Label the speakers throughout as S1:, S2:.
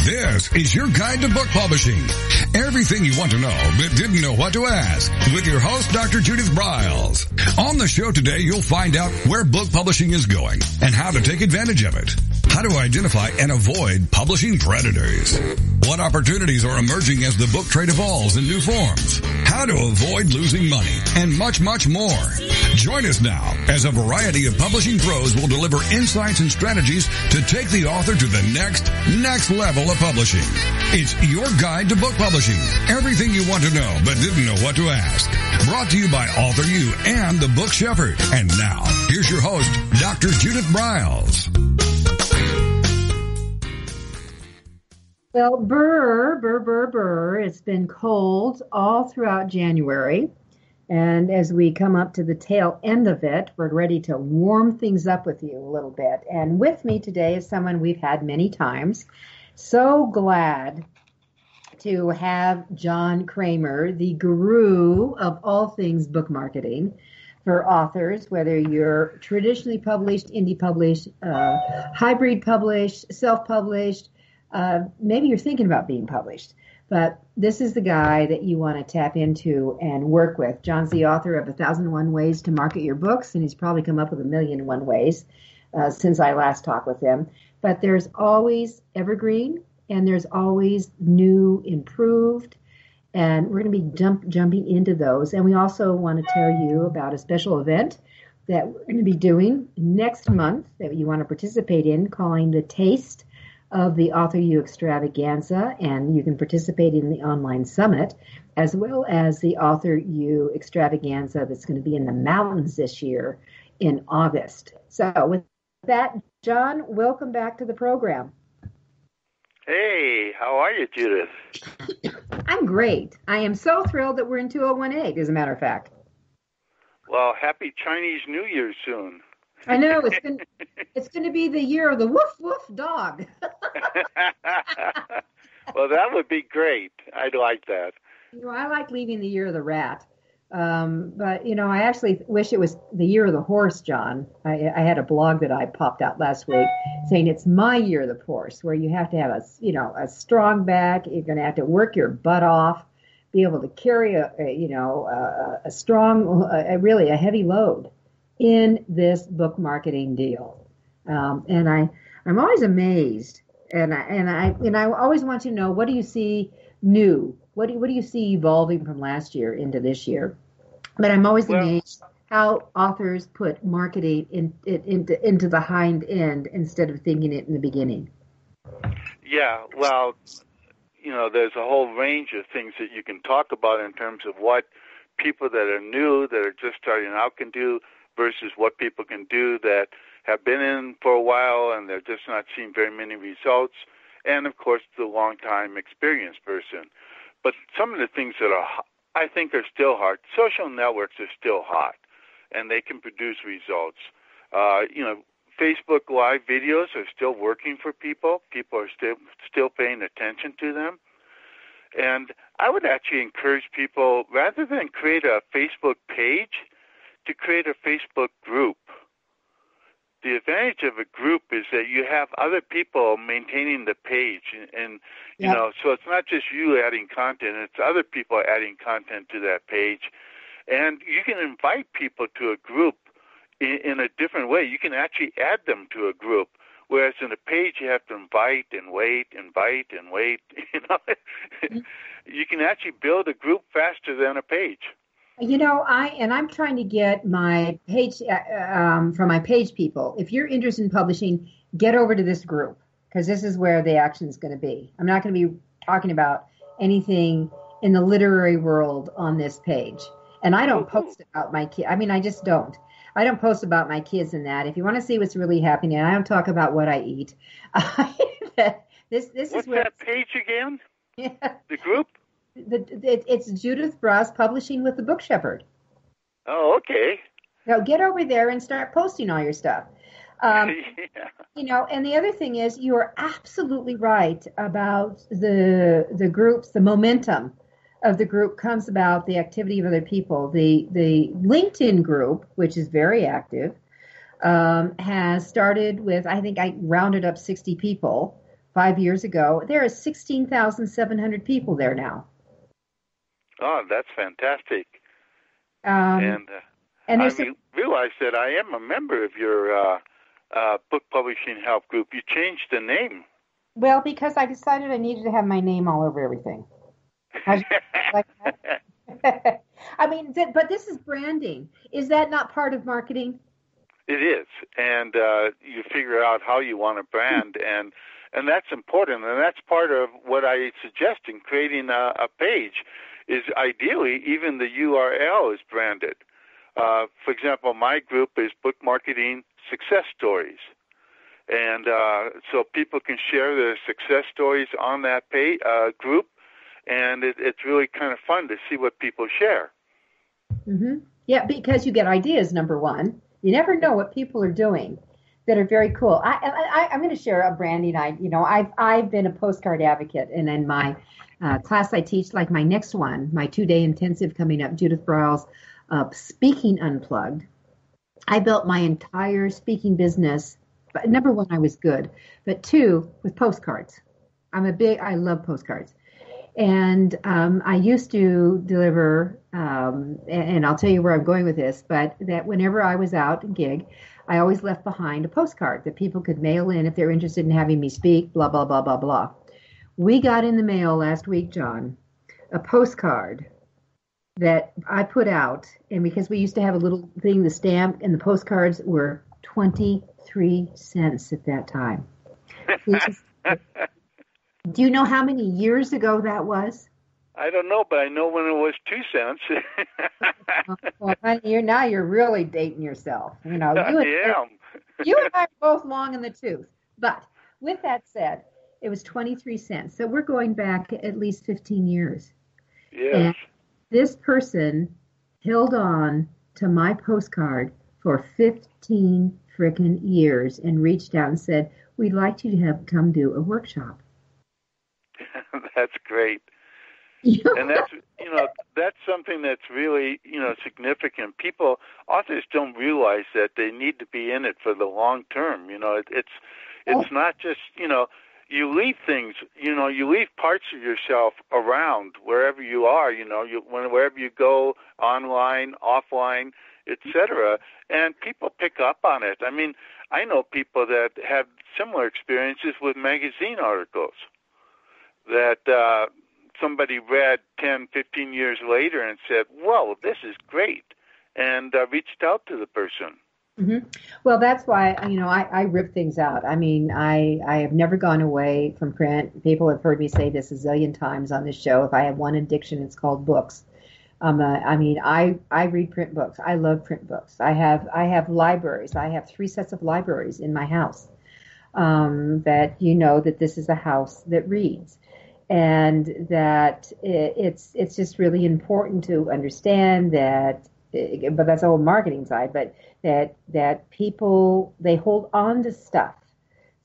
S1: This is your guide to book publishing. Everything you want to know but didn't know what to ask with your host, Dr. Judith Briles. On the show today, you'll find out where book publishing is going and how to take advantage of it. How to identify and avoid publishing predators. What opportunities are emerging as the book trade evolves in new forms. How to avoid losing money and much, much more. Join us now as a variety of publishing pros will deliver insights and strategies to take the author to the next level of publishing. It's your guide to book publishing. Everything you want to know but didn't know what to ask. Brought to you by AuthorU and the Book Shepherd. And now, here's your host, Dr. Judith Briles.
S2: Well, burr. It's been cold all throughout January. And as we come up to the tail end of it, we're ready to warm things up with you a little bit. And with me today is someone we've had many times. So glad to have John Kramer, the guru of all things book marketing for authors, whether you're traditionally published, indie published, hybrid published, self-published, maybe you're thinking about being published. But this is the guy that you want to tap into and work with. John's the author of 1,001 Ways to Market Your Books, and he's probably come up with 1,001 ways since I last talked with him. But there's always evergreen, and there's always new, improved, and we're going to be jumping into those. And we also want to tell you about a special event that we're going to be doing next month that you want to participate in, calling the Taste of the AuthorU Extravaganza, and you can participate in the online summit, as well as the AuthorU Extravaganza that's going to be in the mountains this year in August. So with that, John, welcome back to the program.
S3: Hey, how are you, Judith?
S2: I'm great. I am so thrilled that we're in 2018, as a matter of fact.
S3: Well, happy Chinese New Year soon.
S2: I know, it's going to be the year of the woof woof dog.
S3: Well, that would be great. I'd like that.
S2: You know, I like leaving the year of the rat. But, you know, I actually wish it was the year of the horse, John. I had a blog that I popped out last week saying it's my year of the horse, where you have to have a strong back. You're going to have to work your butt off, be able to carry a strong, really a heavy load in this book marketing deal. And I'm always amazed, and I always want to know, what do you see new? What do you see evolving from last year into this year? But I'm always amazed how authors put marketing into the hind end instead of thinking it in the beginning.
S3: Yeah, well, you know, there's a whole range of things that you can talk about in terms of what people that are new, that are just starting out can do, versus what people can do that have been in for a while and they're just not seeing very many results, and, of course, the long-time experienced person. But some of the things that I think are still hard, social networks are still hot, and they can produce results. Facebook Live videos are still working for people. People are still paying attention to them. And I would actually encourage people, rather than create a Facebook page, to create a Facebook group. The advantage of a group is that you have other people maintaining the page, and you know, so it's not just you adding content, it's other people adding content to that page. And you can invite people to a group in a different way. You can actually add them to a group, whereas in a page you have to invite and wait. You know, you can actually build a group faster than a page.
S2: You know, I'm trying to get my page from my page people. If you're interested in publishing, get over to this group, because this is where the action is going to be. I'm not going to be talking about anything in the literary world on this page. And I don't post about my kids. I mean, I just don't. I don't post about my kids in that. If you want to see what's really happening, I don't talk about what I eat. This
S3: What's
S2: is where
S3: that page again?
S2: Yeah.
S3: The group?
S2: It's Judith Briles Publishing with the Book Shepherd.
S3: Oh, okay.
S2: Now get over there and start posting all your stuff.
S3: Yeah.
S2: You know, and the other thing is, you are absolutely right about the groups. The momentum of the group comes about the activity of other people. The LinkedIn group, which is very active, has started with, I think I rounded up 60 people 5 years ago. There are 16,700 people there now.
S3: Oh, that's fantastic.
S2: And
S3: realize that I am a member of your book publishing help group. You changed the name.
S2: Well, because I decided I needed to have my name all over everything. Like that. I mean, but this is branding. Is that not part of marketing?
S3: It is, and you figure out how you want to brand, and that's important, and that's part of what I suggest in creating a page. Is ideally even the URL is branded. For example, my group is Book Marketing Success Stories. And so people can share their success stories on that group, and it's really kind of fun to see what people share.
S2: Mm-hmm. Yeah, because you get ideas, number one. You never know what people are doing that are very cool. I'm going to share a branding. I've been a postcard advocate, and in my class I teach, like my next one, my 2-day intensive coming up, Judith Briles, Speaking Unplugged. I built my entire speaking business. But number one, I was good. But two, with postcards. I love postcards. And I used to deliver, and I'll tell you where I'm going with this, but that whenever I was out and gig, I always left behind a postcard that people could mail in if they're interested in having me speak, blah, blah, blah, blah, blah. We got in the mail last week, John, a postcard that I put out, and because we used to have a little thing, the stamp and the postcards were 23 cents at that time. Do you know how many years ago that was?
S3: I don't know, but I know when it was 2 cents.
S2: Well, you're really dating yourself. You and I are both long in the tooth. But with that said, it was 23 cents. So we're going back at least 15 years.
S3: Yes.
S2: And this person held on to my postcard for 15 frickin' years and reached out and said, "We'd like you to come do a workshop."
S3: That's great. And that's something that's really, significant. Authors don't realize that they need to be in it for the long term. It's not just, you leave things, you leave parts of yourself around wherever you are, wherever you go, online, offline, etc. And people pick up on it. I mean, I know people that have similar experiences with magazine articles that somebody read 10, 15 years later and said, "Whoa, this is great," and reached out to the person.
S2: Mm-hmm. Well, that's why, I rip things out. I mean, I have never gone away from print. People have heard me say this a zillion times on this show. If I have one addiction, it's called books. I read print books. I love print books. I have libraries. I have 3 sets of libraries in my house. That that this is a house that reads. And that it's just really important to understand that, but that's the whole marketing side, but that people, they hold on to stuff.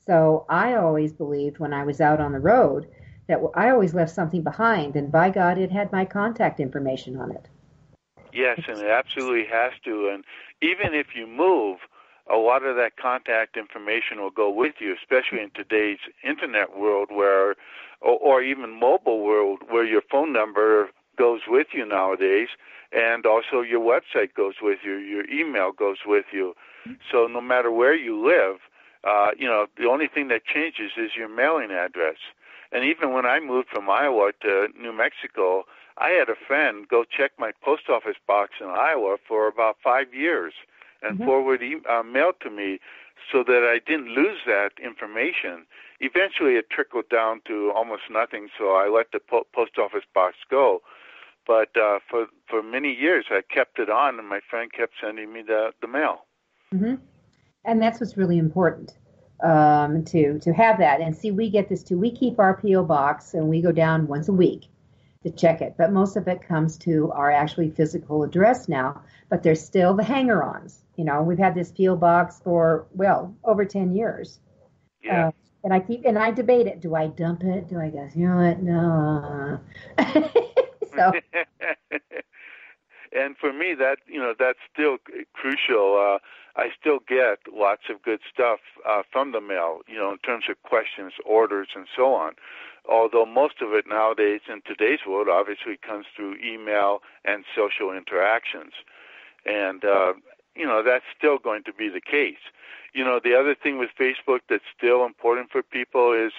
S2: So I always believed when I was out on the road that I always left something behind, and by God, it had my contact information on it.
S3: Yes, and it absolutely has to. And even if you move, a lot of that contact information will go with you, especially in today's internet world or even mobile world where your phone number goes with you nowadays, and also your website goes with you, your email goes with you. So no matter where you live, the only thing that changes is your mailing address. And even when I moved from Iowa to New Mexico, I had a friend go check my post office box in Iowa for about 5 years and forward mail to me so that I didn't lose that information. Eventually it trickled down to almost nothing, so I let the post office box go. But for many years I kept it on, and my friend kept sending me the mail.
S2: Mm-hmm. And that's what's really important, to have that. And see, we get this too. We keep our P.O. box, and we go down once a week to check it. But most of it comes to our actually physical address now. But there's still the hanger-ons. We've had this P.O. box for, over 10 years.
S3: Yeah.
S2: And I debate it. Do I dump it? Do I go, you know what? No. So.
S3: And for me, that's still crucial. I still get lots of good stuff from the mail, in terms of questions, orders, and so on. Although most of it nowadays in today's world obviously comes through email and social interactions. And, that's still going to be the case. The other thing with Facebook that's still important for people is,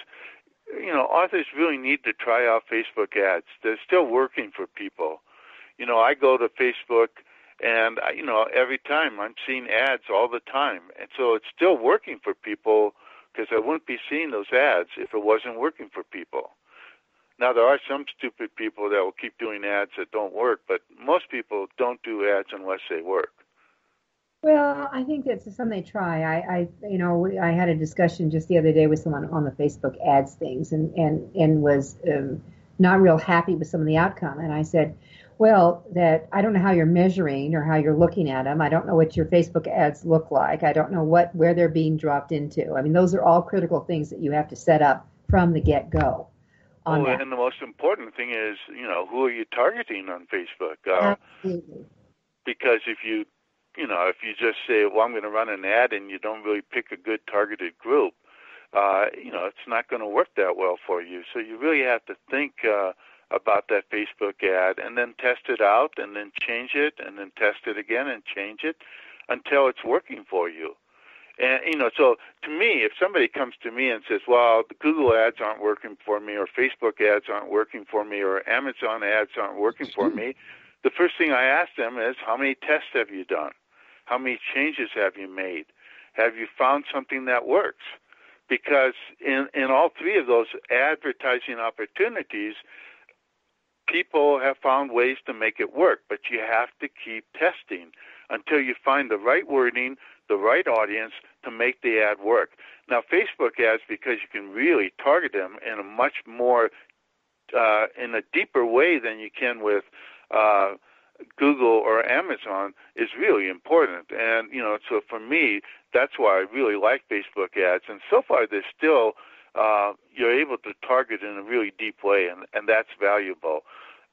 S3: authors really need to try out Facebook ads. They're still working for people. I go to Facebook and, every time I'm seeing ads all the time. And so it's still working for people because I wouldn't be seeing those ads if it wasn't working for people. Now, there are some stupid people that will keep doing ads that don't work, but most people don't do ads unless they work.
S2: Well, I think that's something they try. I had a discussion just the other day with someone on the Facebook ads things and was not real happy with some of the outcome. And I said, well, that I don't know how you're measuring or how you're looking at them. I don't know what your Facebook ads look like. I don't know where they're being dropped into. I mean, those are all critical things that you have to set up from the get-go.
S3: And the most important thing is, who are you targeting on Facebook?
S2: Absolutely.
S3: Because if you just say, well, I'm going to run an ad and you don't really pick a good targeted group, it's not going to work that well for you. So you really have to think about that Facebook ad and then test it out and then change it and then test it again and change it until it's working for you. And, so to me, if somebody comes to me and says, well, the Google ads aren't working for me or Facebook ads aren't working for me or Amazon ads aren't working for me, the first thing I ask them is, how many tests have you done? How many changes have you made? Have you found something that works? Because in all three of those advertising opportunities, people have found ways to make it work, but you have to keep testing until you find the right wording, the right audience to make the ad work. Now, Facebook ads, because you can really target them in a much more, in a deeper way than you can with Google or Amazon, is really important. And, so for me, that's why I really like Facebook ads. And so far, they're still, you're able to target in a really deep way, and that's valuable.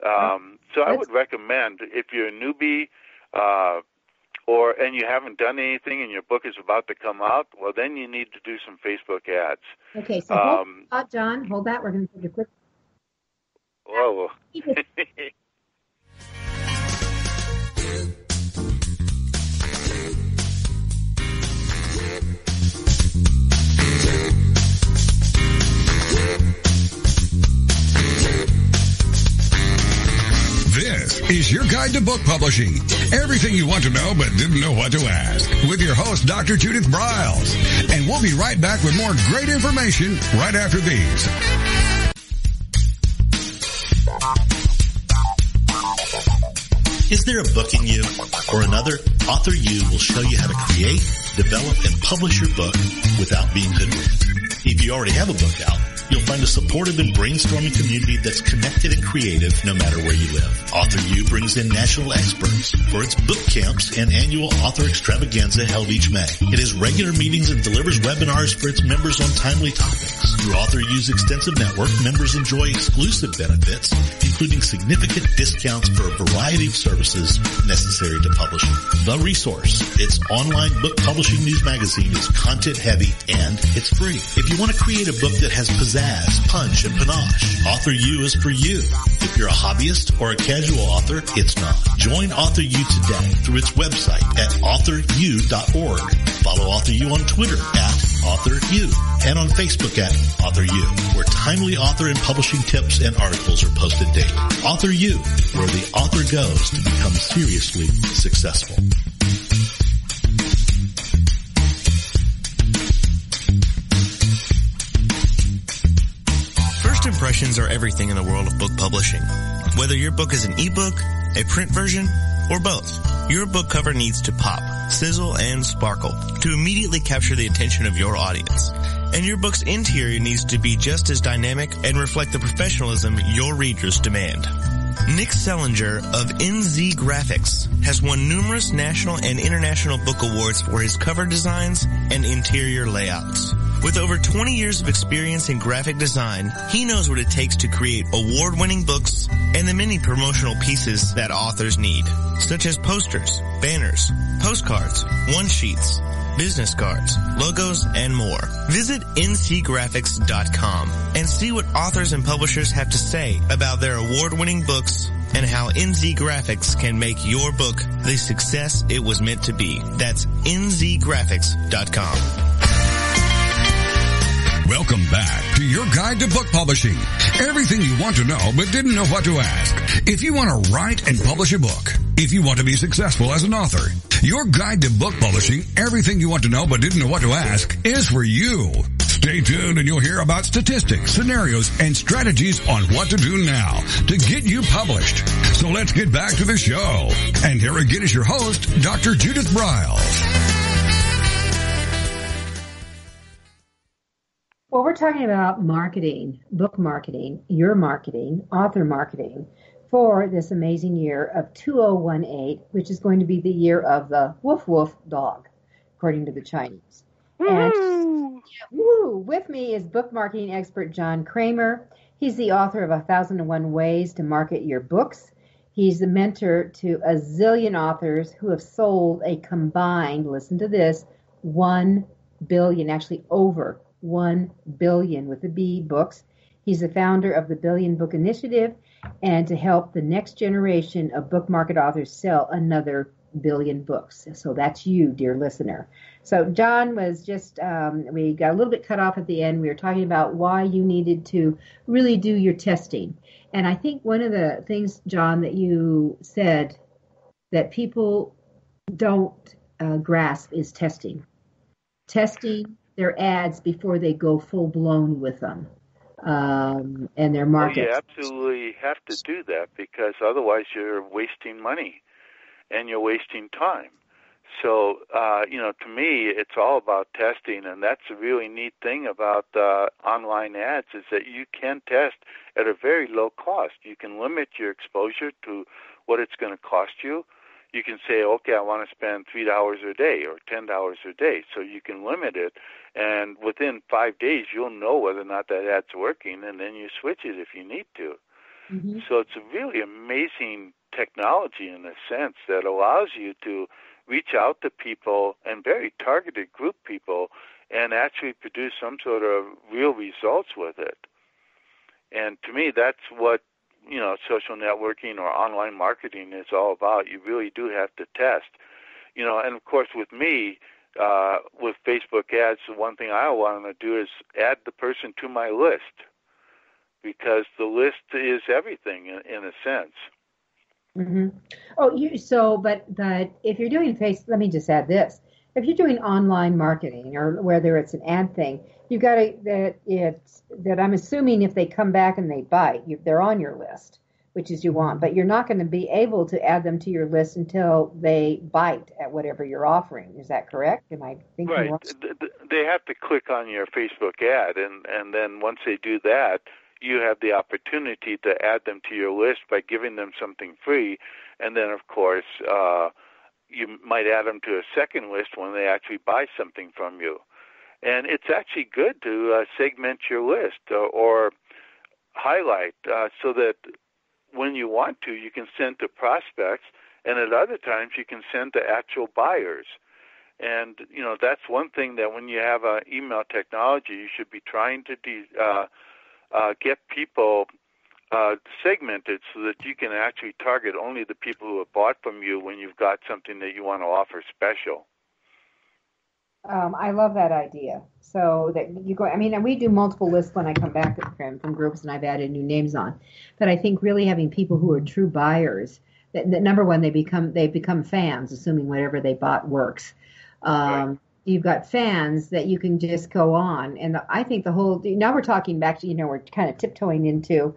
S3: So I would recommend, if you're a newbie, and you haven't done anything and your book is about to come out, well, then you need to do some Facebook ads.
S2: Okay, so John, hold that. We're going to take a quick...
S3: Whoa.
S1: This is your guide to book publishing. Everything you want to know but didn't know what to ask. With your host, Dr. Judith Briles. And we'll be right back with more great information right after these.
S4: Is there a book in you or another? AuthorU will show you how to create, develop, and publish your book without being hoodwinked. If you already have a book out, you'll find a supportive and brainstorming community that's connected and creative no matter where you live. AuthorU brings in national experts for its book camps and annual author extravaganza held each May. It has regular meetings and delivers webinars for its members on timely topics. Through AuthorU's extensive network, members enjoy exclusive benefits, including significant discounts for a variety of services necessary to publishing. The Resource, its online book publishing news magazine, is content heavy and it's free. If you want to create a book that has pizzazz, punch, and panache, AuthorU is for you. If you're a hobbyist or a casual author, it's not. Join AuthorU today through its website at AuthorU.org. Follow AuthorU on Twitter at AuthorU and on Facebook at AuthorU, where timely author and publishing tips and articles are posted daily. AuthorU, where the author goes to become seriously successful.
S5: First impressions are everything in the world of book publishing. Whether your book is an ebook, a print version, or both, your book cover needs to pop, sizzle, and sparkle to immediately capture the attention of your audience. And your book's interior needs to be just as dynamic and reflect the professionalism your readers demand. Nick Sellinger of NZ Graphics has won numerous national and international book awards for his cover designs and interior layouts. With over 20 years of experience in graphic design, he knows what it takes to create award-winning books and the many promotional pieces that authors need, such as posters, banners, postcards, one-sheets, business cards, logos, and more. Visit ncgraphics.com and see what authors and publishers have to say about their award-winning books and how NZ Graphics can make your book the success it was meant to be. That's nzgraphics.com.
S1: Welcome back to your guide to book publishing. Everything you want to know but didn't know what to ask. If you want to write and publish a book, if you want to be successful as an author, your guide to book publishing, everything you want to know but didn't know what to ask, is for you. Stay tuned and you'll hear about statistics, scenarios, and strategies on what to do now to get you published. So let's get back to the show. And here again is your host, Dr. Judith Briles.
S2: Well, we're talking about marketing, book marketing, your marketing, author marketing for this amazing year of 2018, which is going to be the year of the woof woof dog, according to the Chinese. And with me is book marketing expert John Kramer. He's the author of 1001 Ways to Market Your Books. He's the mentor to a zillion authors who have sold a combined, listen to this, 1 billion, actually over 1 billion with a B books. He's the founder of the Billion Book Initiative and to help the next generation of book market authors sell another billion books. So that's you, dear listener. So John was just, we got a little bit cut off at the end. We were talking about why you needed to really do your testing. And I think one of the things, John, that you said that people don't grasp is testing. Testing their ads before they go full blown with them and their markets.
S3: Well, you absolutely have to do that because otherwise you're wasting money and you're wasting time. So, to me, it's all about testing, and that's a really neat thing about online ads is that you can test at a very low cost. You can limit your exposure to what it's going to cost you. You can say, okay, I want to spend $3 a day or $10 a day, so you can limit it, and within 5 days you'll know whether or not that ad's working, and then you switch it if you need to. Mm-hmm. So it's a really amazing technology in a sense that allows you to reach out to people and very targeted group people and actually produce some sort of real results with it. And to me, that's what, social networking or online marketing is all about. You really do have to test. And of course with me, with Facebook ads, the one thing I want to do is add the person to my list because the list is everything in a sense.
S2: Mm-hmm. But if you're doing let me just add this. If you're doing online marketing or whether it's an ad thing, you've got to, that I'm assuming if they come back and they bite, they're on your list, which is you want, but you're not going to be able to add them to your list until they bite at whatever you're offering. Is that correct? Am I thinking
S3: right?
S2: Wrong?
S3: They have to click on your Facebook ad, and then once they do that, you have the opportunity to add them to your list by giving them something free, and then of course you might add them to a second list when they actually buy something from you. And it's actually good to segment your list or highlight so that when you want to, you can send to prospects, and at other times you can send to actual buyers. And, that's one thing that when you have email technology, you should be trying to get people segmented so that you can actually target only the people who have bought from you when you've got something that you want to offer special.
S2: I love that idea. So that you go, and we do multiple lists when I come back from groups, and I've added new names on. But I think really having people who are true buyers, that number one, they become fans, assuming whatever they bought works. Right. You've got fans that you can just go on. And I think now we're talking back to, we're kind of tiptoeing into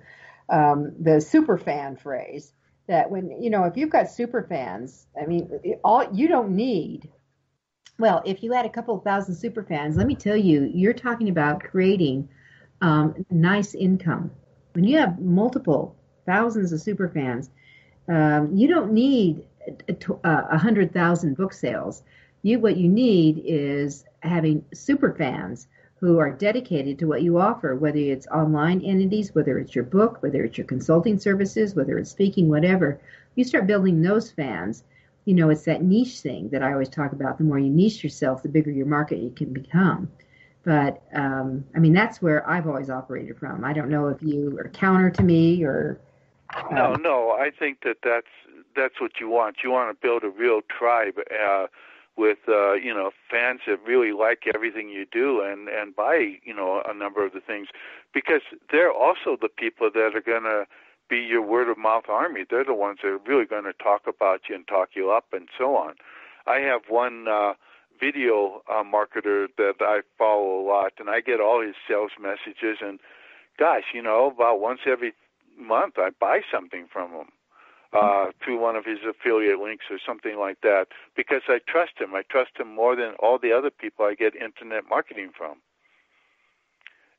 S2: the super fan phrase that when, if you've got super fans, you don't need, well, if you had a couple of thousand super fans, let me tell you, you're talking about creating nice income. When you have multiple thousands of super fans, you don't need 100,000 book sales. What you need is having super fans who are dedicated to what you offer, whether it's online entities, whether it's your book, whether it's your consulting services, whether it's speaking, whatever. You start building those fans. It's that niche thing that I always talk about. The more you niche yourself, the bigger your market you can become. But, that's where I've always operated from. I don't know if you are counter to me or...
S3: No, I think that's what you want. You want to build a real tribe with fans that really like everything you do and buy a number of the things, because they're also the people that are going to be your word of mouth army. They're the ones that are really going to talk about you and talk you up and so on. I have one video marketer that I follow a lot, and I get all his sales messages, and gosh, about once every month I buy something from him through one of his affiliate links or something like that, because I trust him. I trust him more than all the other people I get internet marketing from.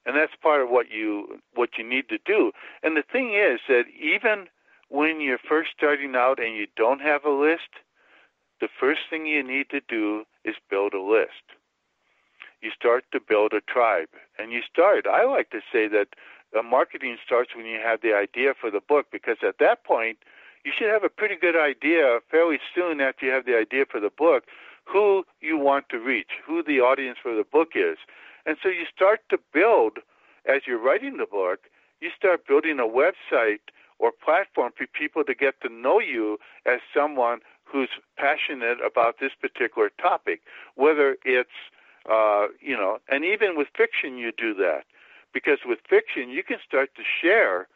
S3: And that's part of what you need to do. And the thing is that even when you're first starting out and you don't have a list, the first thing you need to do is build a list. You start to build a tribe. And I like to say that marketing starts when you have the idea for the book, because at that point, you should have a pretty good idea fairly soon after you have the idea for the book who you want to reach, who the audience for the book is. And so you start to build, as you're writing the book, you start building a website or platform for people to get to know you as someone who's passionate about this particular topic, whether it's, and even with fiction you do that. Because with fiction, you can start to share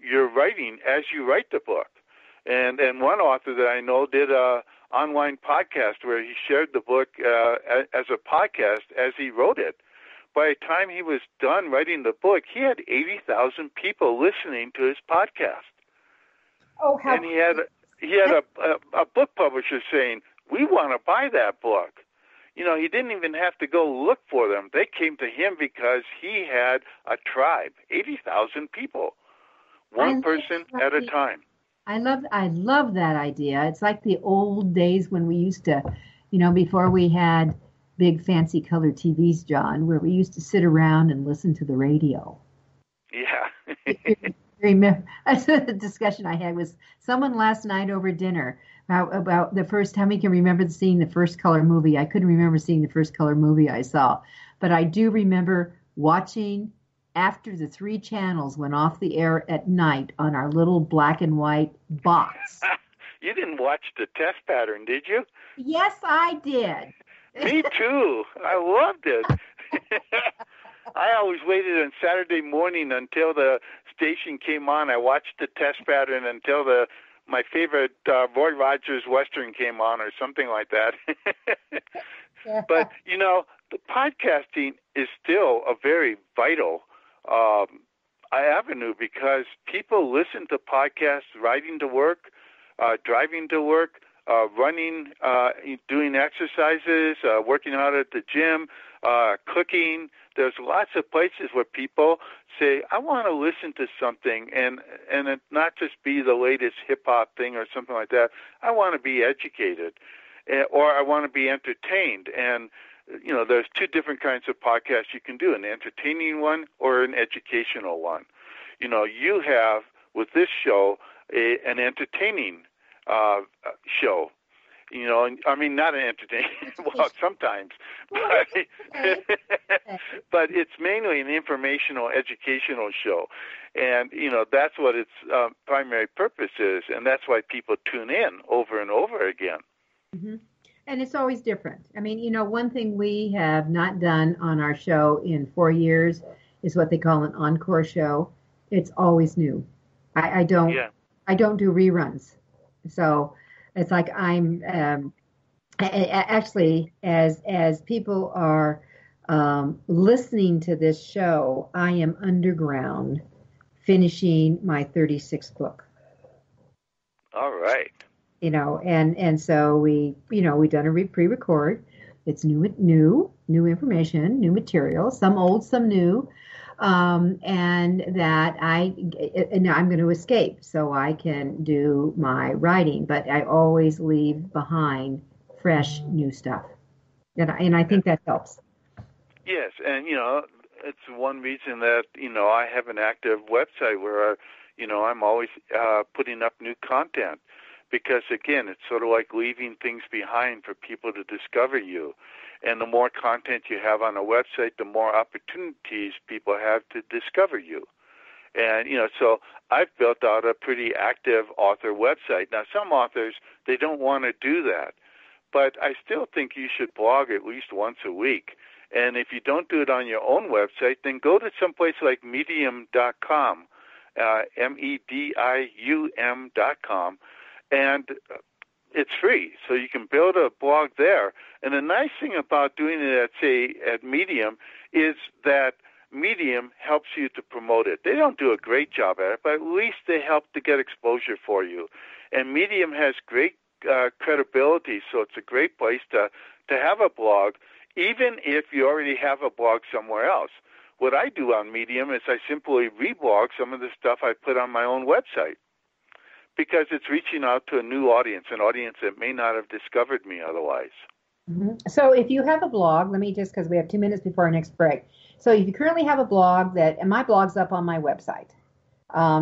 S3: your writing as you write the book. And one author that I know did a online podcast where he shared the book as a podcast as he wrote it. By the time he was done writing the book, he had 80,000 people listening to his podcast.
S2: Oh, how!
S3: And he had a book publisher saying, "We want to buy that book." He didn't even have to go look for them. They came to him because he had a tribe, 80,000 people, one person at a time.
S2: I love that idea. It's like the old days when we used to, before we had big fancy color TVs, John, where we used to sit around and listen to the radio.
S3: Yeah.
S2: Remember, that's a discussion I had with someone last night over dinner about the first time. We can remember seeing the first color movie. I couldn't remember seeing the first color movie I saw, but I do remember watching after the 3 channels went off the air at night on our little black and white box.
S3: You didn't watch the test pattern, did you?
S2: Yes, I did.
S3: Me too. I loved it. I always waited on Saturday morning until the station came on. I watched the test pattern until my favorite Roy Rogers Western came on or something like that. But, the podcasting is still a very vital avenue, because people listen to podcasts riding to work, driving to work, running, doing exercises, working out at the gym, cooking. There's lots of places where people say, I want to listen to something and it not just be the latest hip-hop thing or something like that. I want to be educated, or I want to be entertained. And there's 2 different kinds of podcasts you can do, an entertaining one or an educational one. You have, with this show, an entertaining show. Not an entertaining, well, sometimes, but it's mainly an informational, educational show. And, that's what its primary purpose is, and that's why people tune in over and over again.
S2: Mm-hmm. And it's always different. One thing we have not done on our show in 4 years is what they call an encore show. It's always new. I don't do reruns. So it's like I'm actually, as people are listening to this show, I am underground finishing my 36th book.
S3: All right.
S2: And so we done a pre-record. It's new information, new material, some old, some new. And that I'm going to escape so I can do my writing, but I always leave behind fresh new stuff. And I think that helps.
S3: Yes, and, it's one reason that, I have an active website where, I'm always putting up new content because, again, it's sort of like leaving things behind for people to discover you. And the more content you have on a website, the more opportunities people have to discover you. And, so I've built out a pretty active author website. Now, some authors, they don't want to do that. But I still think you should blog at least once a week. And if you don't do it on your own website, then go to someplace like medium.com, medium.com, and it's free. So you can build a blog there. And the nice thing about doing it at Medium is that Medium helps you to promote it. They don't do a great job at it, but at least they help to get exposure for you. And Medium has great credibility, so it's a great place to have a blog, even if you already have a blog somewhere else. What I do on Medium is I simply reblog some of the stuff I put on my own website because it's reaching out to a new audience, an audience that may not have discovered me otherwise.
S2: Mm-hmm. So if you have a blog, let me just, because we have 2 minutes before our next break. So if you currently have a blog and my blog's up on my website.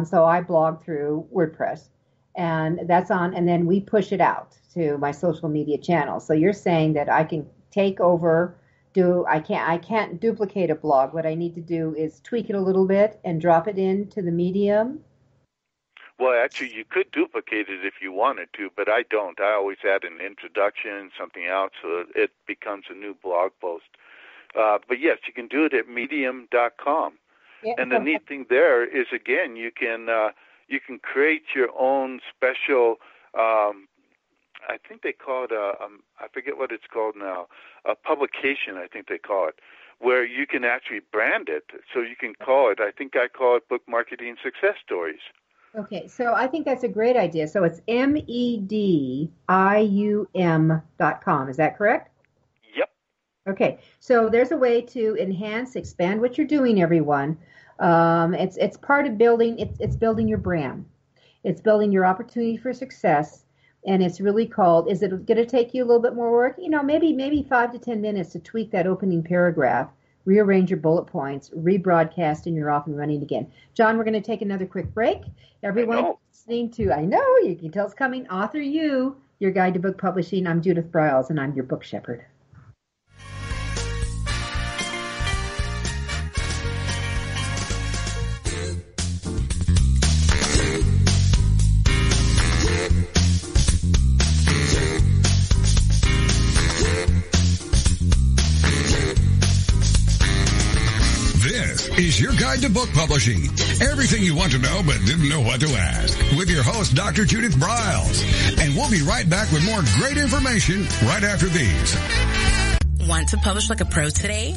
S2: So I blog through WordPress and that's on, and then we push it out to my social media channels. So you're saying that I can take over, I can't duplicate a blog. What I need to do is tweak it a little bit and drop it into the Medium.
S3: Well, actually, you could duplicate it if you wanted to, but I don't. I always add an introduction, something else, so it becomes a new blog post. But yes, you can do it at medium.com. Yeah, and the neat thing there is, again, you can create your own special, I think they call it I forget what it's called now, a publication, I think they call it, where you can actually brand it. So you can call it, I think I call it Book Marketing Success Stories.
S2: Okay, so I think that's a great idea. So it's medium.com. Is that correct?
S3: Yep.
S2: Okay, so there's a way to expand what you're doing, everyone. It's part of building. It's building your brand. It's building your opportunity for success, and it's really called. Is it going to take you a little bit more work? Maybe 5 to 10 minutes to tweak that opening paragraph, rearrange your bullet points, rebroadcast, and you're off and running again. John, we're going to take another quick break. Everyone listening to, I know, you can tell it's coming, AuthorU, your guide to book publishing. I'm Judith Briles, and I'm your book shepherd.
S1: Is your guide to book publishing. Everything you want to know but didn't know what to ask. With your host, Dr. Judith Briles. And we'll be right back with more great information right after these.
S6: Want to publish like a pro today?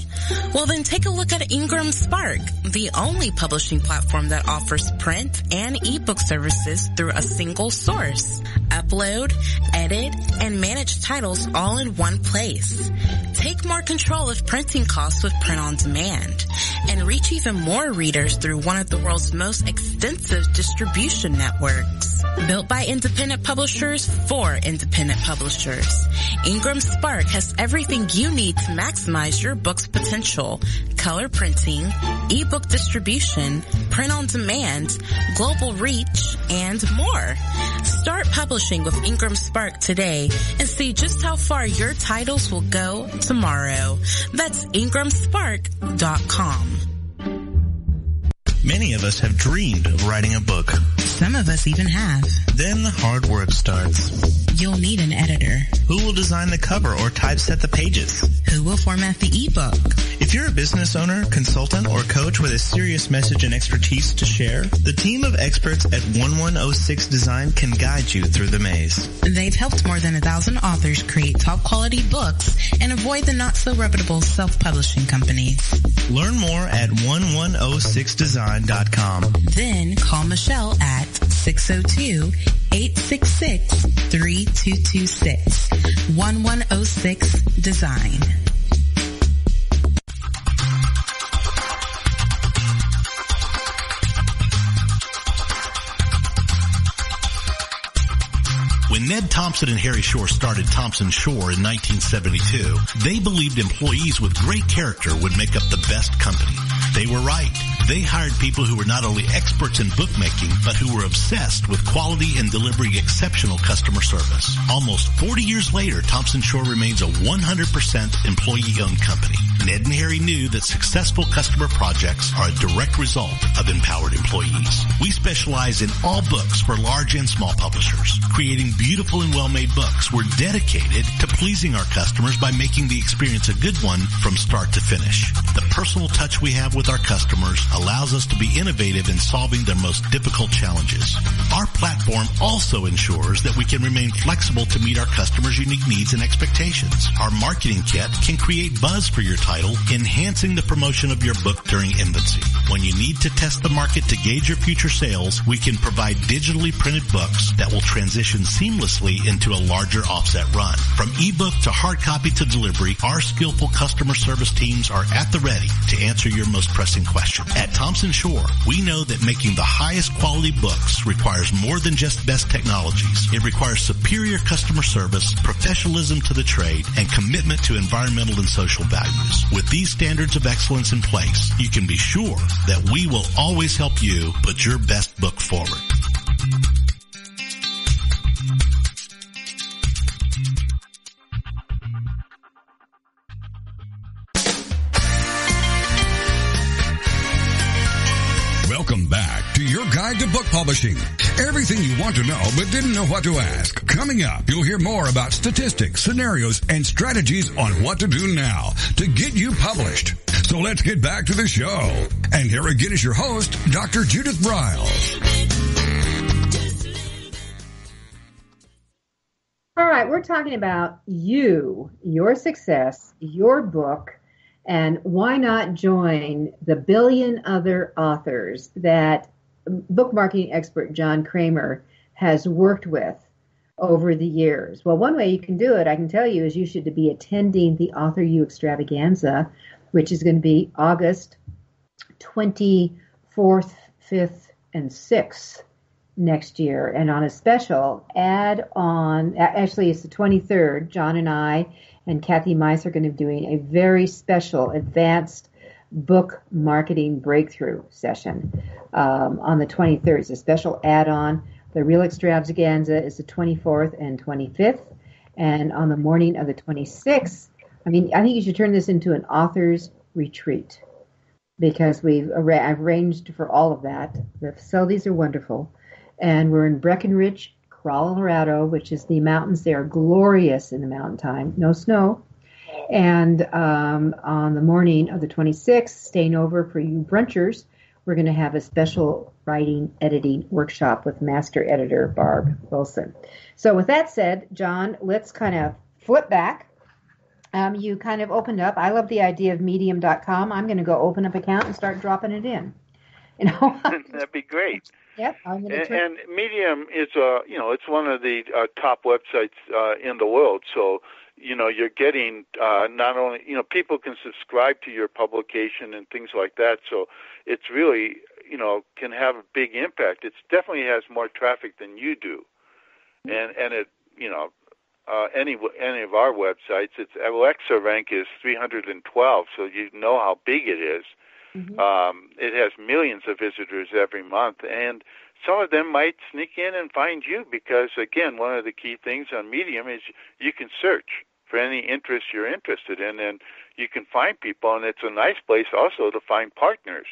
S6: Well, then take a look at Ingram Spark, the only publishing platform that offers print and ebook services through a single source. Upload, edit, and manage titles all in one place. Take more control of printing costs with print on demand and reach even more readers through one of the world's most extensive distribution networks. Built by independent publishers for independent publishers, Ingram Spark has everything you need to maximize your book's potential: color printing, ebook distribution, print on demand, global reach, and more. Start publishing with Ingram Spark today and see just how far your titles will go tomorrow. That's ingramspark.com.
S5: Many of us have dreamed of writing a book.
S6: Some of us even have.
S5: Then the hard work starts.
S6: You'll need an editor.
S5: Who will design the cover or typeset the pages?
S6: Who will format the ebook?
S5: If you're a business owner, consultant, or coach with a serious message and expertise to share, the team of experts at 1106 Design can guide you through the maze.
S6: They've helped more than 1,000 authors create top quality books and avoid the not so reputable self-publishing companies.
S5: Learn more at 1106design.com.
S6: Then call Michelle at 602-866-3226. 1106 Design.
S5: When
S4: When Ed Thompson and Harry Shore started Thompson Shore in 1972, they believed employees with great character would make up the best company. They were right. They hired people who were not only experts in bookmaking, but who were obsessed with quality and delivering exceptional customer service. Almost 40 years later, Thompson Shore remains a 100% employee-owned company. Ned and Harry knew that successful customer projects are a direct result of empowered employees. We specialize in all books for large and small publishers. Creating beautiful and well-made books, we're dedicated to pleasing our customers by making the experience a good one from start to finish. The personal touch we have with our customers allows us to be innovative in solving their most difficult challenges. Our platform also ensures that we can remain flexible to meet our customers' unique needs and expectations. Our marketing kit can create buzz for your title, enhancing the promotion of your book during infancy. When you need to test the market to gauge your future sales, we can provide digitally printed books that will transition seamlessly into a larger offset run. From ebook to hard copy to delivery, our skillful customer service teams are at the ready to answer your most pressing question. At Thompson Shore, we know that making the highest quality books requires more than just best technologies. It requires superior customer service, professionalism to the trade, and commitment to environmental and social values. With these standards of excellence in place, you can be sure that we will always help you put your best book forward.
S1: Welcome back to your guide to book publishing. Everything you want to know but didn't know what to ask. Coming up, you'll hear more about statistics, scenarios, and strategies on what to do now to get you published. So let's get back to the show. And here again is your host, Dr. Judith Briles.
S2: All right, we're talking about you, your success, your book, and why not join the billion other authors that book marketing expert John Kramer has worked with over the years. Well, one way you can do it, I can tell you, is you should be attending the AuthorU extravaganza, which is going to be August 24th, 5th, and 6th next year. And on a special add-on, actually it's the 23rd, John and I and Kathy Mice are going to be doing a very special advanced book marketing breakthrough session on the 23rd. It's a special add-on. The real extravaganza is the 24th and 25th. And on the morning of the 26th, I think you should turn this into an author's retreat because I've arranged for all of that. The facilities are wonderful. And we're in Breckenridge, Colorado, which is the mountains. They are glorious in the mountain time. No snow. And on the morning of the 26th, staying over for you brunchers, we're going to have a special writing editing workshop with master editor Barb Wilson. So with that said, John, let's kind of flip back. You kind of opened up. I love the idea of medium.com. I'm going to go open up an account and start dropping it in.
S3: That'd be great.
S2: Yep, and
S3: Medium is, it's one of the top websites in the world. So, you're getting not only, people can subscribe to your publication and things like that. So it's really, can have a big impact. It definitely has more traffic than you do. And it, any of our websites, its Alexa rank is 312. So you know how big it is. Mm-hmm. It has millions of visitors every month, and some of them might sneak in and find you because, again, one of the key things on Medium is you can search for any interest you're interested in, and you can find people, and it's a nice place also to find partners.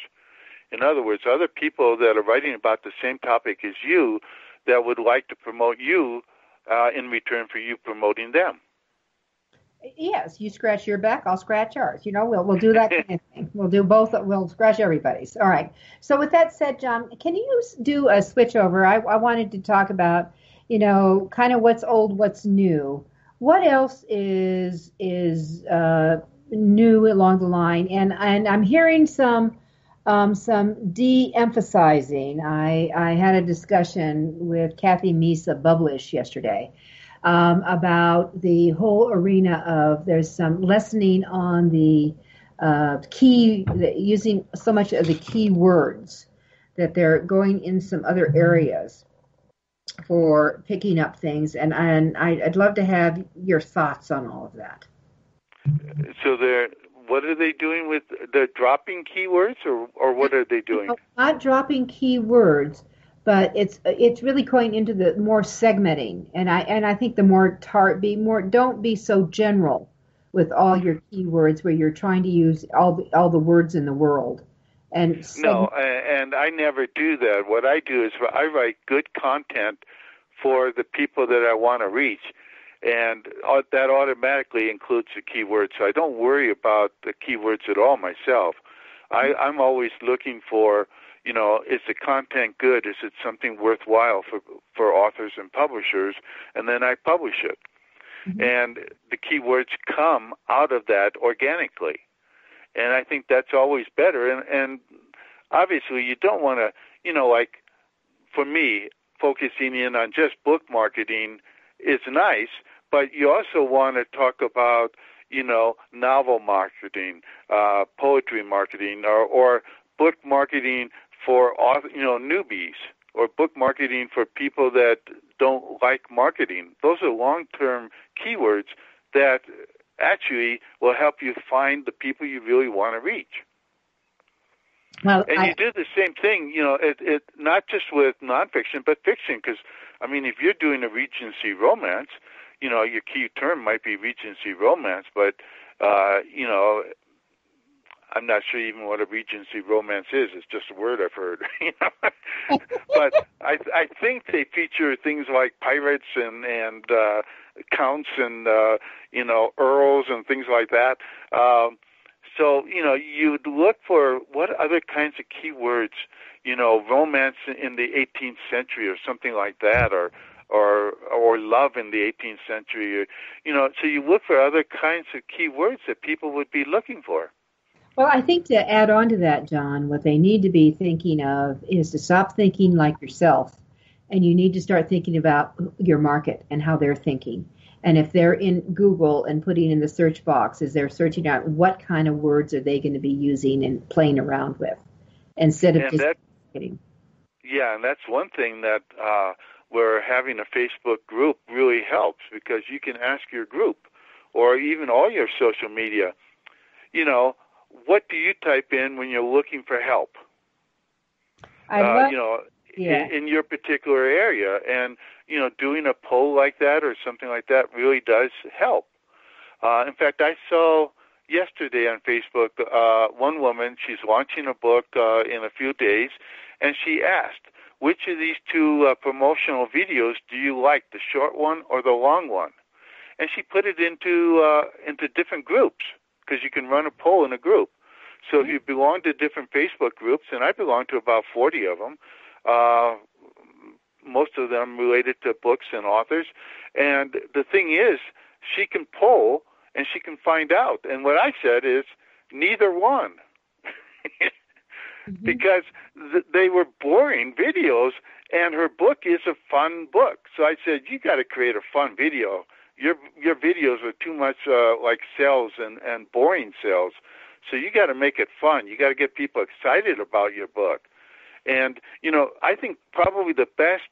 S3: In other words, other people that are writing about the same topic as you that would like to promote you in return for you promoting them.
S2: Yes, you scratch your back, I'll scratch yours. We'll do that kind of thing. We'll do both. We'll scratch everybody's. All right. So with that said, John, can you do a switch over? I wanted to talk about, kind of what's old, what's new. What else is new along the line? And I'm hearing some de-emphasizing. I had a discussion with Kathy Misa Bublish yesterday. About the whole arena of there's some lessening on the using so much of the key words that they're going in some other areas. for picking up things, and I'd love to have your thoughts on all of that.
S3: So what are they doing with the dropping keywords, or what are they doing?
S2: Not dropping keywords, but it's really going into the more segmenting, and I think the more don't be so general with all your keywords where you're trying to use all the words in the world. And
S3: no, and I never do that. What I do is I write good content for the people that I want to reach, and that automatically includes the keywords. So I don't worry about the keywords at all myself. I'm always looking for, is the content good? Is it something worthwhile for authors and publishers? And then I publish it. Mm-hmm. And the keywords come out of that organically. And I think that's always better. And obviously you don't want to, like for me, focusing in on just book marketing is nice, but you also want to talk about, novel marketing, poetry marketing, or book marketing for, newbies, or book marketing for people that don't like marketing. Those are long-term keywords that actually will help you find the people you really want to reach.
S2: Well,
S3: and you do the same thing, it not just with nonfiction, but fiction, because, if you're doing a Regency romance, your key term might be Regency romance, but, I'm not sure even what a Regency romance is. It's just a word I've heard. But I think they feature things like pirates and counts and earls and things like that. So you'd look for what other kinds of keywords, romance in the 18th century or something like that, or love in the 18th century, so you look for other kinds of keywords that people would be looking for.
S2: Well, I think to add on to that, John, what they need to be thinking of is to stop thinking like yourself, and you need to start thinking about your market and how they're thinking. And if they're in Google and putting in the search box, as they're searching out what kind of words are they going to be using and playing around with, instead of just marketing.
S3: Yeah, and that's one thing that where having a Facebook group really helps, because you can ask your group, or even all your social media, what do you type in when you're looking for help? In your particular area, and doing a poll like that or something like that really does help. In fact, I saw yesterday on Facebook one woman. She's launching a book in a few days, and she asked, "Which of these two promotional videos do you like, the short one or the long one?" And she put it into different groups, because you can run a poll in a group. So if you belong to different Facebook groups, and I belong to about 40 of them, most of them related to books and authors, and the thing is, she can poll and she can find out. And what I said is, neither one. Because they were boring videos, and her book is a fun book. So I said, you got to create a fun video. Your videos are too much like sales and boring sales. So you got to make it fun. You got to get people excited about your book. And, I think probably the best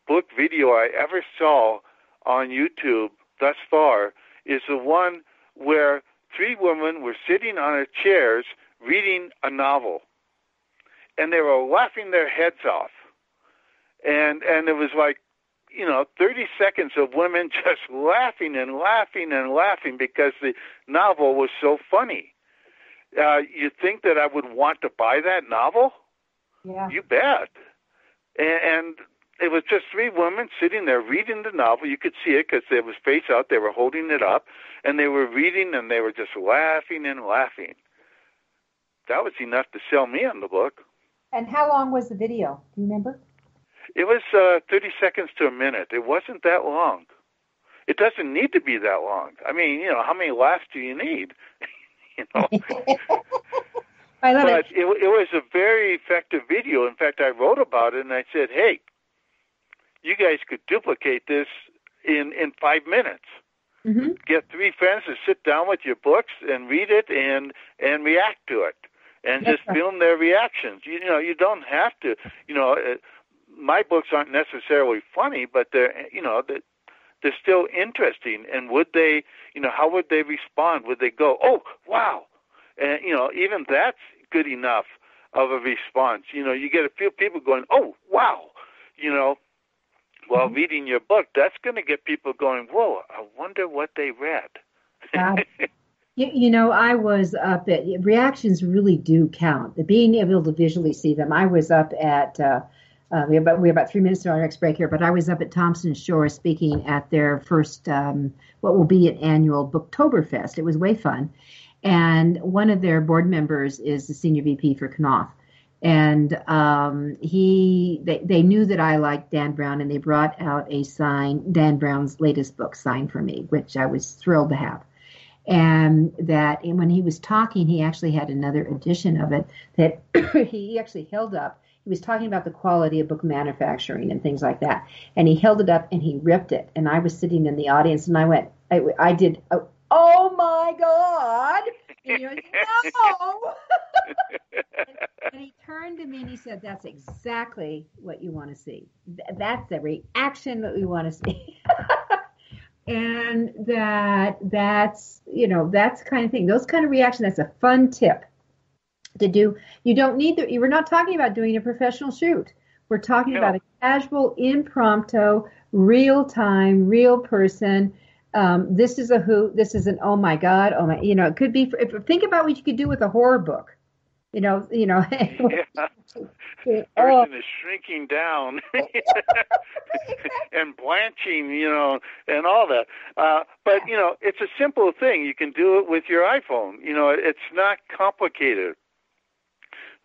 S3: book video I ever saw on YouTube thus far is the one where 3 women were sitting on their chairs reading a novel. And they were laughing their heads off. And it was like, 30 seconds of women just laughing and laughing and laughing because the novel was so funny. You think that I would want to buy that novel?
S2: Yeah.
S3: You bet. And it was just 3 women sitting there reading the novel. You could see it because it was face out. They were holding it up, and they were reading, and they were just laughing and laughing. That was enough to sell me on the book.
S2: And how long was the video? Do you remember?
S3: It was 30 seconds to a minute. It wasn't that long. It doesn't need to be that long. I mean, how many laughs do you need?
S2: I love
S3: but it was a very effective video. In fact, I wrote about it, and I said, hey, you guys could duplicate this in 5 minutes. Mm-hmm. Get 3 friends to sit down with your books and read it and react to it. And just film their reactions. You don't have to, my books aren't necessarily funny, but they're still interesting. And would they, how would they respond? Would they go, "Oh, wow," and even that's good enough of a response. You get a few people going, "Oh, wow," while reading your book. That's going to get people going, "Whoa, I wonder what they read."
S2: I was up at, reactions really do count. Being able to visually see them. I was up at, we have about 3 minutes to our next break here, but I was up at Thompson Shore speaking at their first, what will be an annual Booktoberfest. It was way fun. And one of their board members is the senior VP for Knopf. And they knew that I liked Dan Brown, and they brought out a sign, Dan Brown's latest book, signed for me, which I was thrilled to have. And when he was talking, he actually had another edition of it that he actually held up. He was talking about the quality of book manufacturing and things like that. And he held it up and he ripped it. And I was sitting in the audience and I went, I did, "Oh my God." And he went, "No." And he turned to me and he said, "That's exactly what you want to see. That's the reaction that we want to see." And that's the kind of thing, those kind of reaction. That's a fun tip to do. You don't need we're not talking about doing a professional shoot. We're talking about a casual, impromptu, real time, real person. This is a hoot. This is an, oh my God. Oh my, it could be, think about what you could do with a horror book.
S3: The person is shrinking down and blanching, and all that. But, it's a simple thing. You can do it with your iPhone. It's not complicated.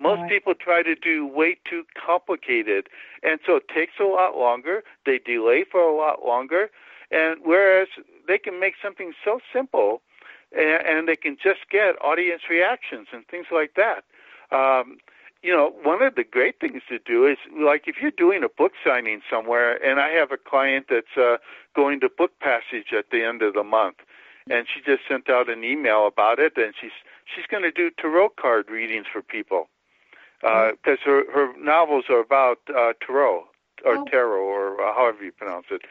S3: Most people try to do way too complicated, and so it takes a lot longer. They delay for a lot longer, and whereas they can make something so simple, and they can just get audience reactions and things like that. One of the great things to do is, like, if you're doing a book signing somewhere, and I have a client that's going to Book Passage at the end of the month, and she just sent out an email about it, and she's going to do tarot card readings for people, because her novels are about tarot, or tarot, or however you pronounce it.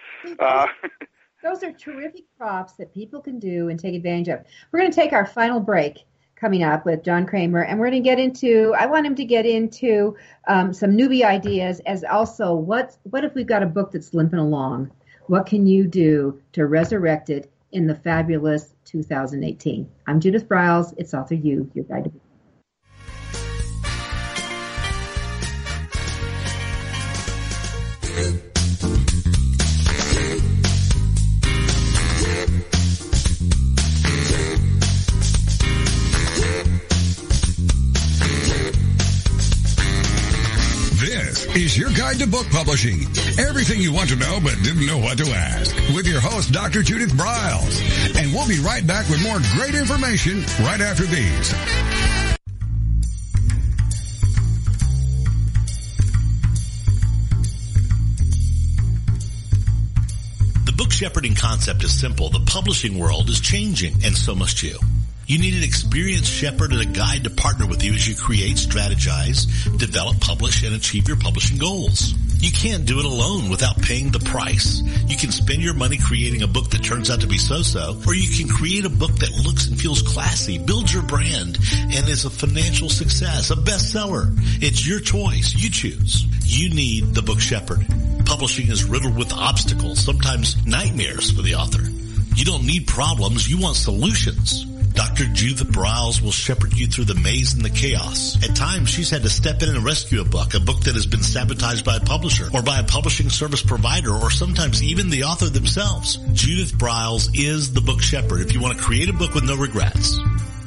S2: Those are terrific props that people can do and take advantage of. We're going to take our final break coming up with John Kramer, and we're going to get into, I want him to get into some newbie ideas, as also what if we've got a book that's limping along? What can you do to resurrect it in the fabulous 2018? I'm Judith Briles. It's AuthorU, your guide to book.
S1: Is your guide to book publishing. Everything you want to know but didn't know what to ask. With your host, Dr. Judith Briles. And we'll be right back with more great information right after these.
S4: The book shepherding concept is simple. The publishing world is changing, and so must you. You need an experienced shepherd and a guide to partner with you as you create, strategize, develop, publish, and achieve your publishing goals. You can't do it alone without paying the price. You can spend your money creating a book that turns out to be so-so, or you can create a book that looks and feels classy, builds your brand, and is a financial success, a bestseller. It's your choice. You choose. You need the book shepherd. Publishing is riddled with obstacles, sometimes nightmares for the author. You don't need problems. You want solutions. Dr. Judith Briles will shepherd you through the maze and the chaos. At times, she's had to step in and rescue a book that has been sabotaged by a publisher or by a publishing service provider, or sometimes even the author themselves. Judith Briles is the book shepherd. If you want to create a book with no regrets,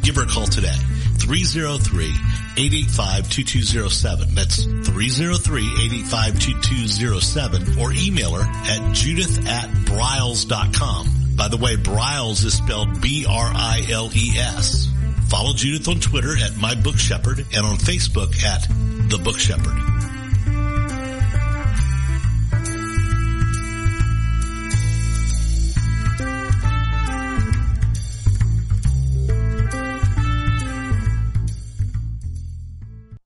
S4: give her a call today. 303-885-2207. That's 303-885-2207, or email her at judith@briles.com. By the way, Briles is spelled B-R-I-L-E-S. Follow Judith on Twitter at My Book Shepherd and on Facebook at The Book Shepherd.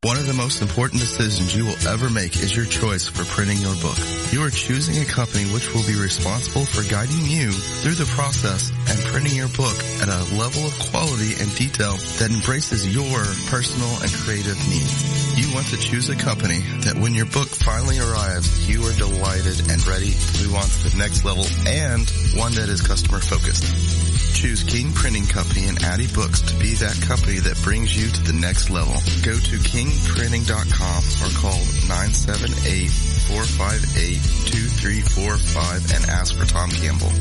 S5: One of the most important decisions you will ever make is your choice for printing your book. You are choosing a company which will be responsible for guiding you through the process and printing your book at a level of quality and detail that embraces your personal and creative needs. You want to choose a company that when your book finally arrives, you are delighted and ready to move on to the next level, and one that is customer focused. Choose King Printing Company and Addy Books to be that company that brings you to the next level. Go to kingprinting.com or call 978-458-2345 and ask for Tom Campbell.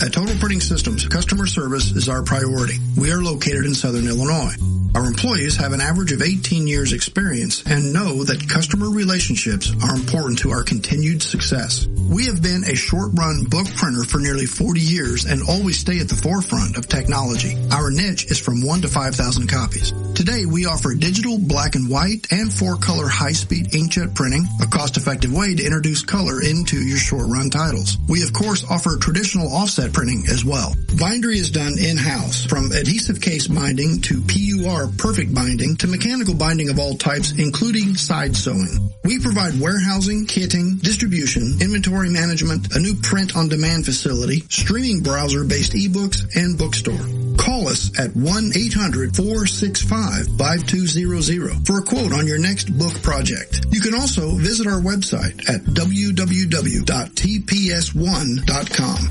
S7: At Total Printing Systems, customer service is our priority. We are located in Southern Illinois. Our employees have an average of 18 years experience and know that customer relationships are important to our continued success. We have been a short-run book printer for nearly 40 years and always stay at the forefront of technology. Our niche is from 1 to 5,000 copies. Today, we offer digital, black and white, and 4-color high-speed inkjet printing, a cost-effective way to introduce color into your short-run titles. We, of course, offer traditional offset printing as well. Bindery is done in-house, from adhesive case binding to PUR perfect binding to mechanical binding of all types, including side sewing. We provide warehousing, kitting, distribution, inventory management, a new print-on-demand facility, streaming browser-based ebooks, and bookstore. Call us at 1-800-465-5200 for a quote on your next book project. You can also visit our website at www.tps1.com.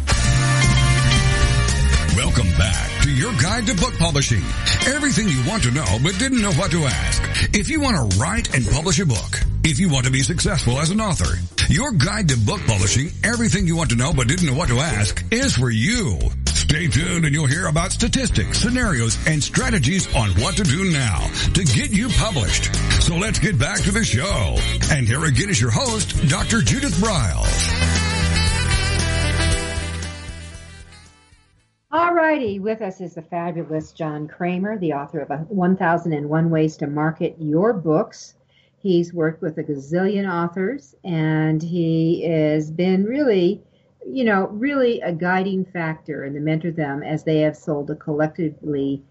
S1: Welcome back to your guide to book publishing. Everything you want to know but didn't know what to ask. If you want to write and publish a book, if you want to be successful as an author, your guide to book publishing, everything you want to know but didn't know what to ask, is for you. Stay tuned and you'll hear about statistics, scenarios, and strategies on what to do now to get you published. So let's get back to the show. And here again is your host, Dr. Judith Briles.
S2: All righty, with us is the fabulous John Kramer, the author of 1001 Ways to Market Your Books. He's worked with a gazillion authors, and he has been really a guiding factor in the mentor them as they have sold a collectively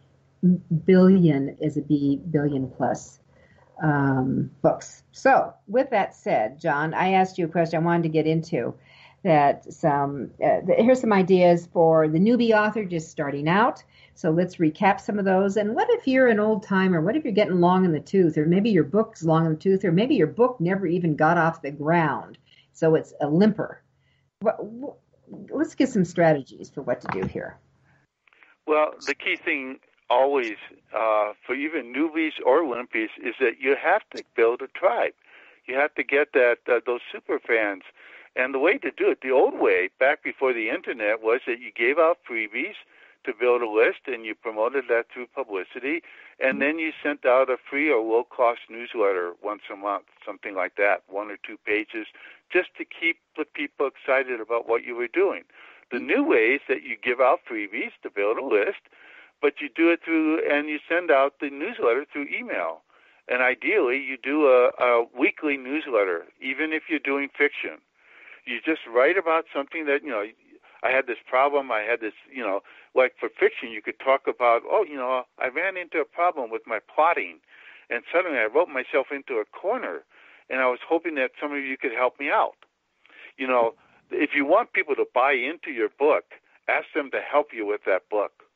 S2: billion plus books. So with that said, John, I asked you a question I wanted to get into. That here's some ideas for the newbie author just starting out. So let's recap some of those. And what if you're an old timer? What if you're getting long in the tooth, or maybe your book's long in the tooth, or maybe your book never even got off the ground, so it's a limper? Let's get some strategies for what to do here.
S3: Well, the key thing always for even newbies or limpies is that you have to build a tribe. You have to get those super fans. And the way to do it, the old way, back before the Internet, was that you gave out freebies to build a list, and you promoted that through publicity, and then you sent out a free or low-cost newsletter once a month, something like that, 1 or 2 pages, just to keep the people excited about what you were doing. The new way is that you give out freebies to build a list, but you do it and you send out the newsletter through email. And ideally, you do a weekly newsletter, even if you're doing fiction. You just write about something that, I had this problem, like for fiction, you could talk about, I ran into a problem with my plotting, and suddenly I wrote myself into a corner, and I was hoping that some of you could help me out. If you want people to buy into your book, ask them to help you with that book.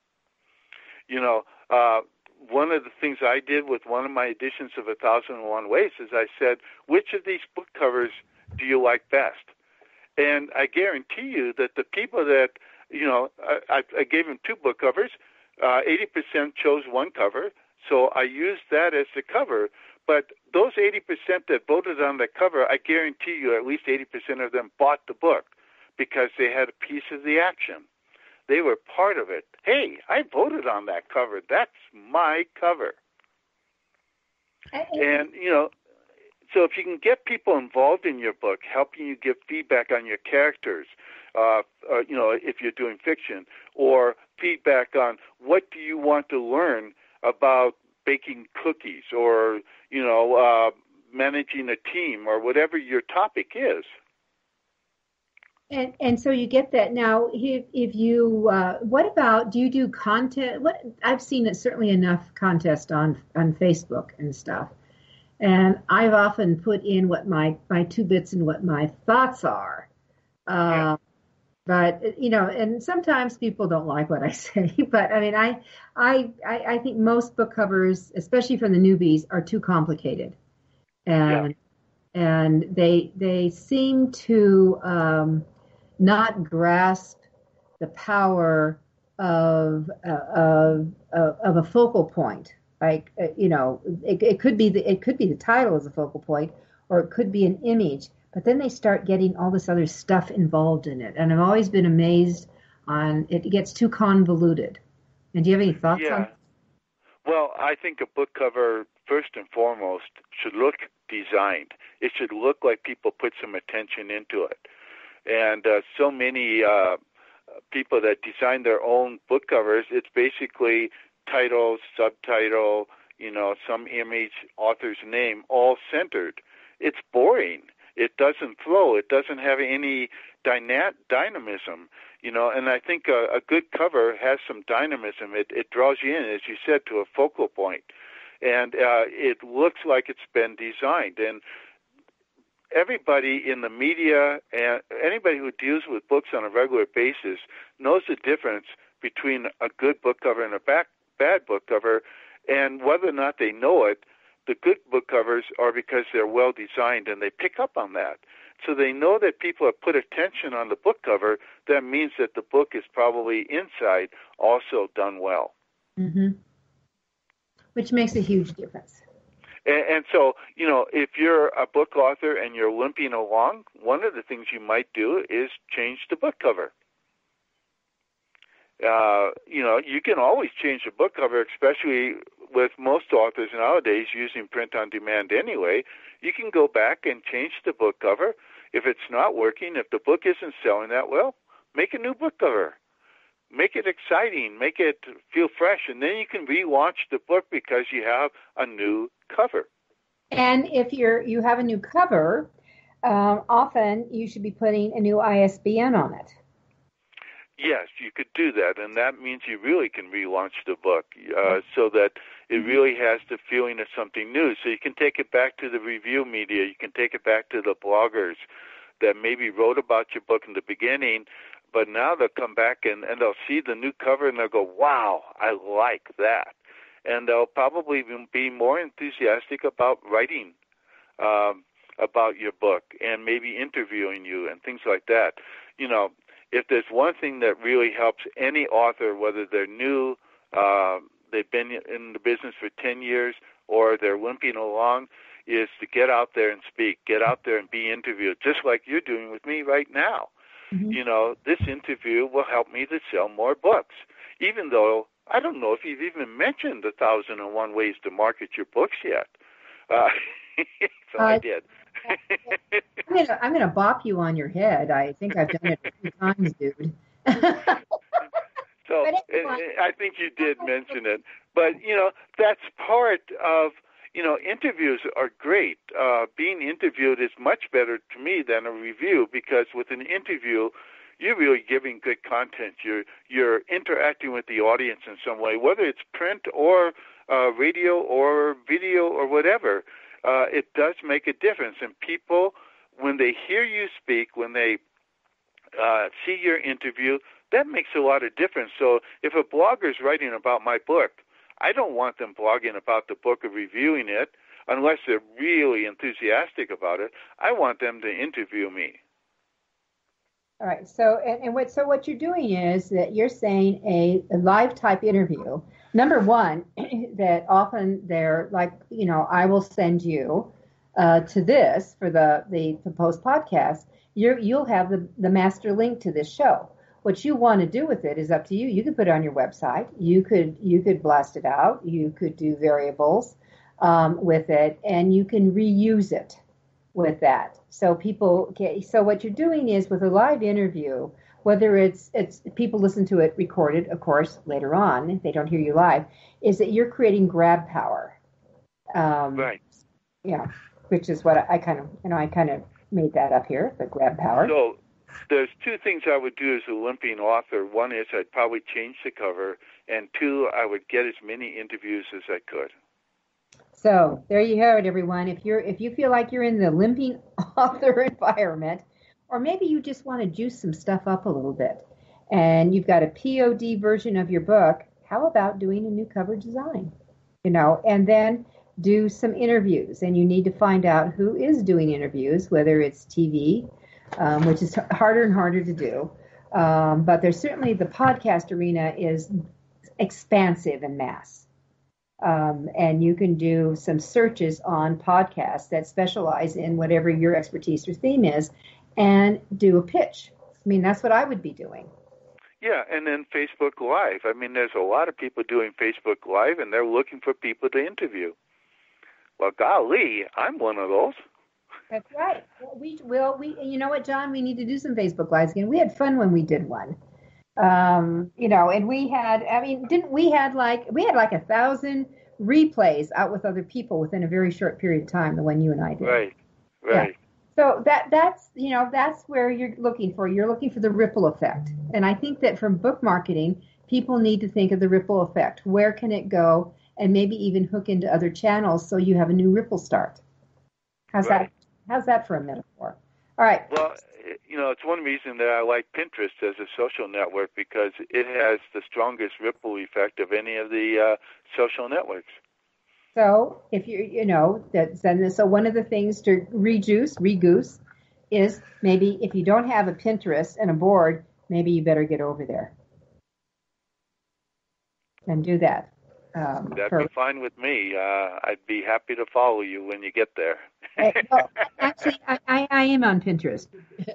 S3: One of the things I did with one of my editions of 1001 Ways is I said, which of these book covers do you like best? And I guarantee you that the people that, I gave them 2 book covers, 80% chose one cover, so I used that as the cover. But those 80% that voted on the cover, I guarantee you at least 80% of them bought the book because they had a piece of the action. They were part of it. Hey, I voted on that cover. That's my cover. And, so if you can get people involved in your book, helping you give feedback on your characters, if you're doing fiction, or feedback on what do you want to learn about baking cookies or, managing a team or whatever your topic is.
S2: And so you get that. Now, if you, what about, do you do content? I've seen it certainly enough contest on Facebook and stuff. And I've often put in what my 2 bits and what my thoughts are. But, and sometimes people don't like what I say. But I mean, I think most book covers, especially for the newbies, are too complicated. And they seem to not grasp the power of a focal point. Like it could be the title as a focal point, or it could be an image. But then they start getting all this other stuff involved in it, and I've always been amazed on it. Gets too convoluted. And do you have any thoughts on that?
S3: Well, I think a book cover, first and foremost, should look designed. It should look like people put some attention into it. And so many people that design their own book covers, it's basically title, subtitle, some image, author's name, all centered. It's boring. It doesn't flow. It doesn't have any dynamism, and I think a good cover has some dynamism. It draws you in, as you said, to a focal point, and it looks like it's been designed. And everybody in the media and anybody who deals with books on a regular basis knows the difference between a good book cover and a bad book cover, and whether or not they know it, the good book covers are because they're well designed and they pick up on that. So they know that people have put attention on the book cover. That means that the book is probably inside also done well.
S2: Mm-hmm. Which makes a huge difference.
S3: And so, if you're a book author and you're limping along, one of the things you might do is change the book cover. You can always change the book cover, especially with most authors nowadays using print on demand anyway. You can go back and change the book cover. If it's not working, if the book isn't selling that well, make a new book cover. Make it exciting, make it feel fresh, and then you can relaunch the book because you have a new cover.
S2: And if you have a new cover, often you should be putting a new ISBN on it.
S3: Yes, you could do that, and that means you really can relaunch the book so that it really has the feeling of something new. So you can take it back to the review media, you can take it back to the bloggers that maybe wrote about your book in the beginning, but now they'll come back and they'll see the new cover and they'll go, wow, I like that. And they'll probably be more enthusiastic about writing about your book and maybe interviewing you and things like that. If there's one thing that really helps any author, whether they're new, they've been in the business for 10 years, or they're limping along, is to get out there and speak, get out there and be interviewed, just like you're doing with me right now. Mm-hmm. This interview will help me to sell more books, even though I don't know if you've even mentioned 1,001 ways to market your books yet. So I did.
S2: I'm going to bop you on your head. I think I've done it a few times, dude.
S3: So I think you did mention it. But, that's part of, interviews are great. Being interviewed is much better to me than a review, because with an interview, you're really giving good content. You're interacting with the audience in some way, whether it's print or radio or video or whatever. It does make a difference. And people, when they hear you speak, when they see your interview, that makes a lot of difference. So if a blogger is writing about my book, I don't want them blogging about the book or reviewing it unless they're really enthusiastic about it. I want them to interview me.
S2: All right. So what you're doing is that you're saying a live type interview. Number one, that often they're like, I will send you to this for the post podcast. You'll have the master link to this show. What you want to do with it is up to you. You can put it on your website. You could blast it out. You could do variables with it, and you can reuse it with that. So so what you're doing is with a live interview, whether it's people listen to it recorded, of course, later on, if they don't hear you live, is that you're creating grab power.
S3: Right.
S2: Yeah, which is what I kind of made that up here, the grab power.
S3: So there's two things I would do as a limping author. One is I'd probably change the cover, and two, I would get as many interviews as I could.
S2: So there you have it, everyone. If you feel like you're in the limping author environment, or maybe you just want to juice some stuff up a little bit, and you've got a POD version of your book, how about doing a new cover design? And then do some interviews, and you need to find out who is doing interviews, whether it's TV, which is harder and harder to do. But there's certainly the podcast arena is expansive and mass. And you can do some searches on podcasts that specialize in whatever your expertise or theme is and do a pitch. I mean, that's what I would be doing.
S3: Yeah, and then Facebook Live. I mean, there's a lot of people doing Facebook Live, and they're looking for people to interview. Well, golly, I'm one of those.
S2: That's right. Well, we you know what, John? We need to do some Facebook Lives again. We had fun when we did one. And we had, we had like 1,000 replays out with other people within a very short period of time, the one you and I did.
S3: Right.
S2: Yeah. So that's where you're looking for. You're looking for the ripple effect. And I think that from book marketing, people need to think of the ripple effect. Where can it go? And maybe even hook into other channels so you have a new ripple start. How's that for a metaphor? All right.
S3: Well, it's one reason that I like Pinterest as a social network because it has the strongest ripple effect of any of the social networks.
S2: So if so one of the things to regoose is maybe if you don't have a Pinterest and a board, maybe you better get over there and do that.
S3: That'd be fine with me. I'd be happy to follow you when you get there.
S2: Actually, I am on Pinterest,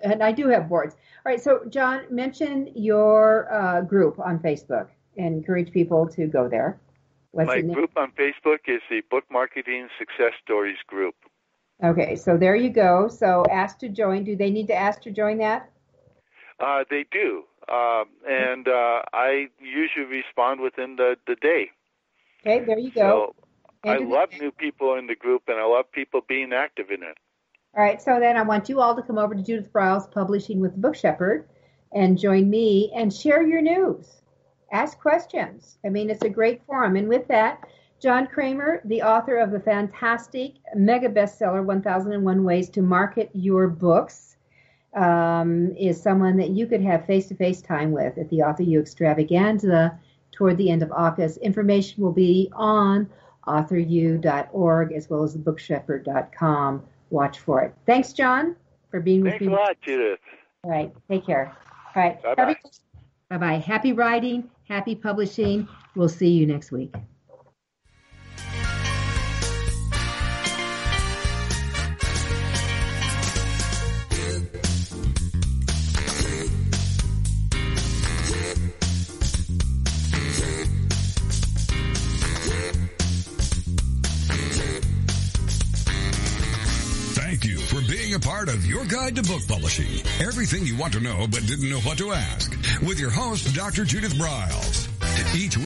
S2: and I do have boards. All right, so John, mention your group on Facebook and encourage people to go there.
S3: My group on Facebook is the Book Marketing Success Stories group.
S2: Okay, so there you go. So ask to join. Do they need to ask to join that?
S3: They do, and I usually respond within the day.
S2: Okay, there you go.
S3: So I love new people in the group, and I love people being active in it.
S2: All right, so then I want you all to come over to Judith Briles Publishing with Book Shepherd and join me and share your news. Ask questions. I mean, it's a great forum. And with that, John Kramer, the author of the fantastic mega bestseller, 1001 Ways to Market Your Books, is someone that you could have face-to-face time with at the AuthorU Extravaganza toward the end of August. Information will be on AuthorU.org as well as bookshepherd.com. Watch for it. Thanks, John, for being with me.
S3: Thanks a lot, Judith.
S2: All right. Take care. All right.
S3: Bye-bye.
S2: Bye-bye. Happy writing. Happy publishing. We'll see you next week.
S1: Thank you for being a part of Your Guide to Book Publishing. Everything you want to know but didn't know what to ask. With your host, Dr. Judith Briles. Each